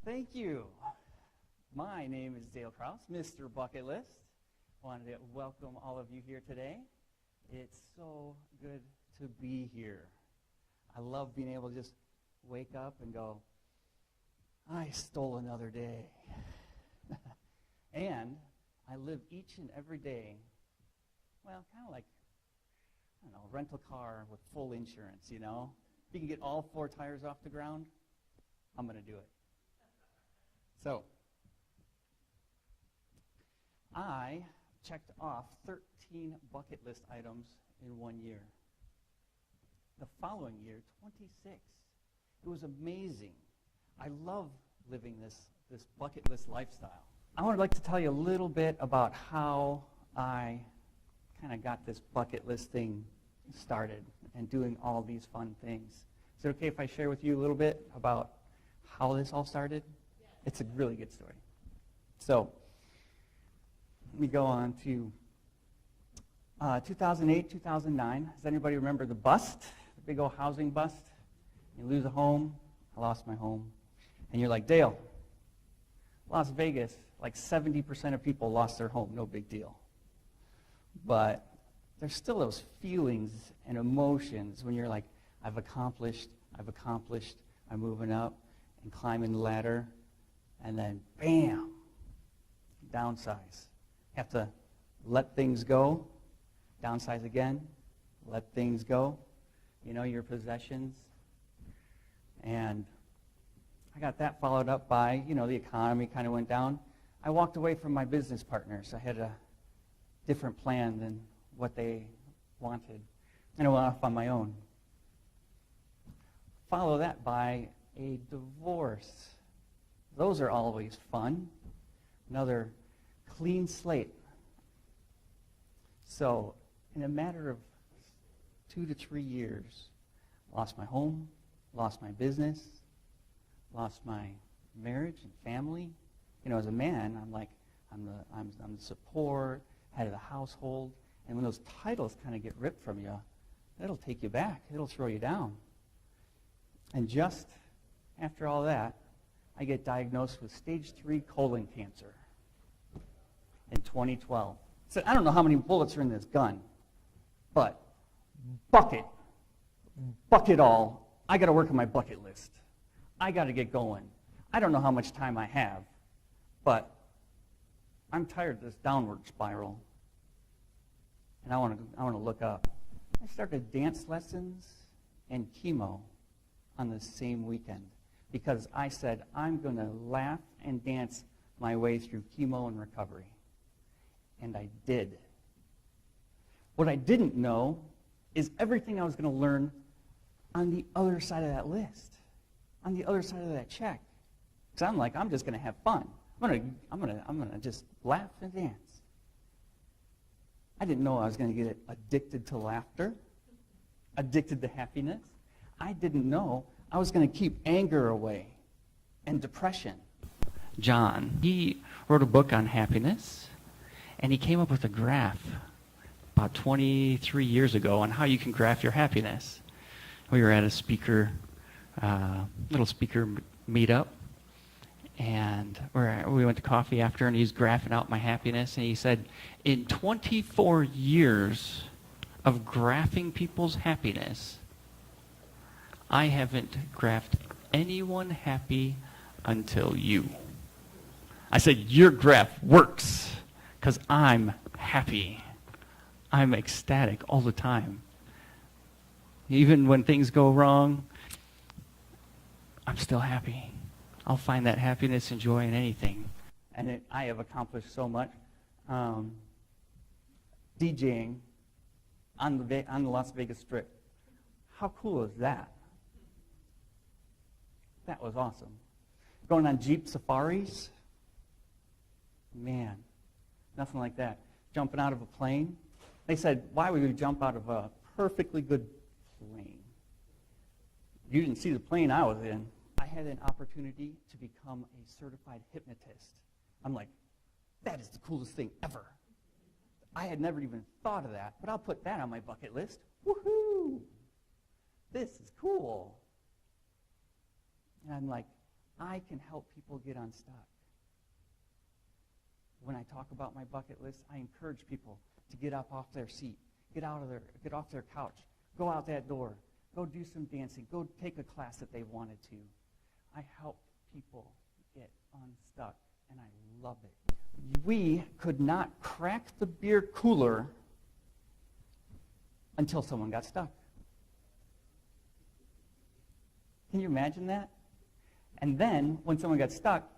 Thank you. My name is Dale Krause, Mr. Bucket List. I wanted to welcome all of you here today. It's so good to be here. I love being able to just wake up and go, I stole another day. And I live each and every day, well, kind of like, I don't know, rental car with full insurance, you know? If you can get all four tires off the ground, I'm going to do it. So, I checked off 13 bucket list items in 1 year. The following year, 26. It was amazing. I love living this bucket list lifestyle. I would like to tell you a little bit about how I kind of got this bucket list thing started and doing all these fun things. Is it okay if I share with you a little bit about how this all started? Yes. It's a really good story. So, let me go on to 2008, 2009. Does anybody remember the bust? The big old housing bust? You lose a home. I lost my home. And you're like, Dale, Las Vegas, like 70% of people lost their home. No big deal. But there's still those feelings and emotions when you're like, I've accomplished, I'm moving up and climbing the ladder, and then bam, downsize. Have to let things go, downsize again, let things go, you know, your possessions. And I got that followed up by, you know, the economy kind of went down. I walked away from my business partners. I had a different plan than what they wanted, and I went off on my own. Follow that by a divorce. Those are always fun. Another clean slate. So, in a matter of 2 to 3 years, lost my home, lost my business, lost my marriage and family. You know, as a man, I'm like, I'm the support, head of the household, and when those titles kind of get ripped from you, that'll take you back. It'll throw you down. And just after all that, I get diagnosed with stage 3 colon cancer in 2012. So I don't know how many bullets are in this gun, but bucket all. I got to work on my bucket list. I got to get going. I don't know how much time I have, but I'm tired of this downward spiral, and I want to look up. I started dance lessons and chemo on the same weekend because I said I'm going to laugh and dance my way through chemo and recovery. And I did. What I didn't know is everything I was going to learn on the other side of that list, on the other side of that check. Because I'm like, I'm just going to have fun. I'm going to just laugh and dance. I didn't know I was going to get addicted to laughter, addicted to happiness. I didn't know I was going to keep anger away and depression. John, he wrote a book on happiness, and he came up with a graph about 23 years ago on how you can graph your happiness. We were at a little speaker meetup, and we went to coffee after, and he's graphing out my happiness, and he said, in 24 years of graphing people's happiness, I haven't graphed anyone happy until you. I said, your graph works because I'm happy. I'm ecstatic all the time. Even when things go wrong, I'm still happy. I'll find that happiness and joy in anything. And I have accomplished so much. DJing on the Las Vegas Strip. How cool is that? That was awesome. Going on Jeep safaris? Man, nothing like that. Jumping out of a plane? They said, why would you jump out of a perfectly good plane? You didn't see the plane I was in. I had an opportunity to become a certified hypnotist. I'm like, that is the coolest thing ever. I had never even thought of that, but I'll put that on my bucket list. Woohoo! This is cool. And I'm like, I can help people get unstuck. When I talk about my bucket list, I encourage people to get up off their seat, get off their couch, go out that door, go do some dancing, go take a class that they wanted to. I help people get unstuck, and I love it. We could not crack the beer cooler until someone got stuck. Can you imagine that? And then, when someone got stuck,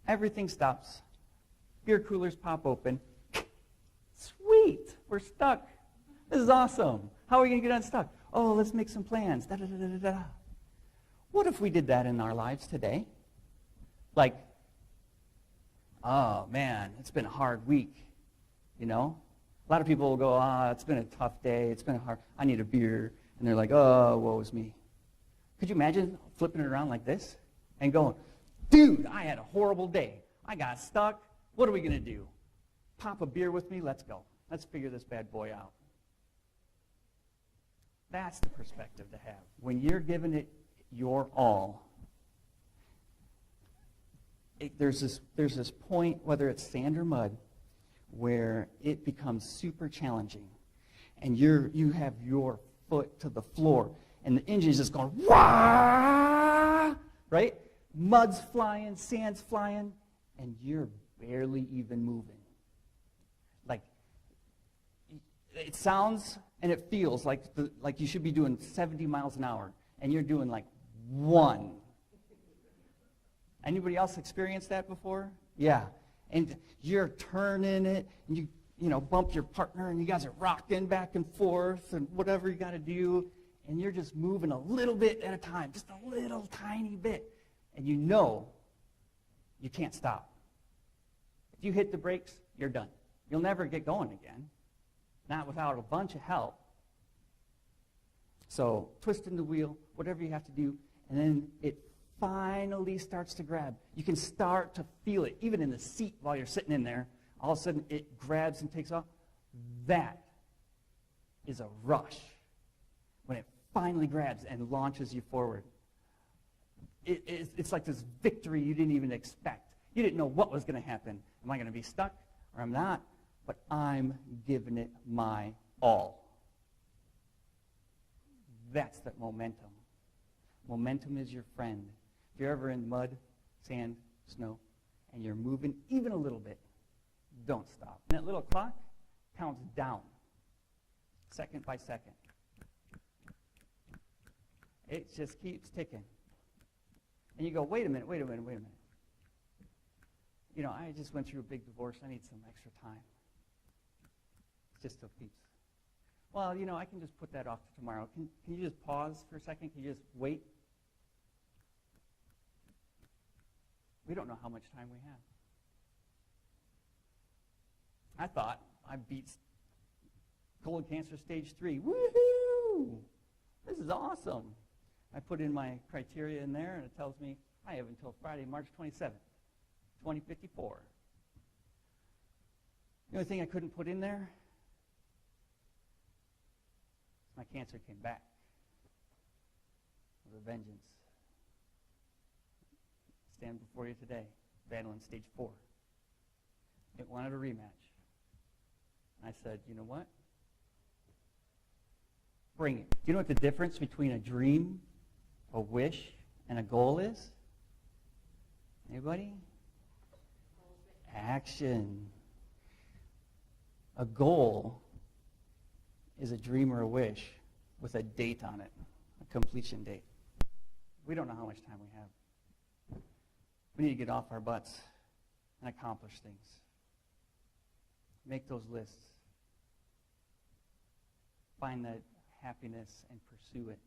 everything stops. Beer coolers pop open. Sweet! We're stuck. This is awesome. How are we going to get unstuck? Oh, let's make some plans. Da, da, da, da, da. What if we did that in our lives today? Like, oh, man, it's been a hard week, you know? A lot of people will go, it's been a tough day. It's been hard. I need a beer. And they're like, oh, woe is me. Could you imagine flipping it around like this and going, dude, I had a horrible day. I got stuck. What are we going to do? Pop a beer with me? Let's go. Let's figure this bad boy out. That's the perspective to have. When you're giving it your all, there's this point, whether it's sand or mud, where it becomes super challenging. And you have your foot to the floor, and the engine's just going, wah! Right? Mud's flying, sand's flying, and you're barely even moving. Like, it sounds and it feels like you should be doing 70 miles an hour, and you're doing like 1. Anybody else experienced that before? Yeah. And you're turning it, and you bump your partner, and you guys are rocking back and forth, and whatever you got to do, and you're just moving a little bit at a time, just a little tiny bit, and you know you can't stop. If you hit the brakes, you're done. You'll never get going again, not without a bunch of help. So twisting the wheel, whatever you have to do, and then it finally starts to grab. You can start to feel it, even in the seat while you're sitting in there. All of a sudden, it grabs and takes off. That is a rush. When it finally grabs and launches you forward. It's like this victory you didn't even expect. You didn't know what was going to happen. Am I going to be stuck or I'm not? But I'm giving it my all. That's that momentum. Momentum is your friend. If you're ever in mud, sand, snow, and you're moving even a little bit, don't stop. And that little clock counts down, second by second. It just keeps ticking. And you go, wait a minute. You know, I just went through a big divorce. I need some extra time. It just still keeps. Well, you know, I can just put that off to tomorrow. Can you just pause for a second? Can you just wait? We don't know how much time we have. I thought I beat colon cancer stage 3. Woohoo! This is awesome. I put in my criteria in there, and it tells me I have until Friday, March 27th, 2054. The only thing I couldn't put in there is my cancer came back with a vengeance. Stand before you today, battling stage 4. It wanted a rematch. I said, you know what? Bring it. Do you know what the difference between a dream, a wish, and a goal is? Anybody? Action. A goal is a dream or a wish with a date on it, a completion date. We don't know how much time we have. We need to get off our butts and accomplish things. Make those lists. Find that happiness and pursue it.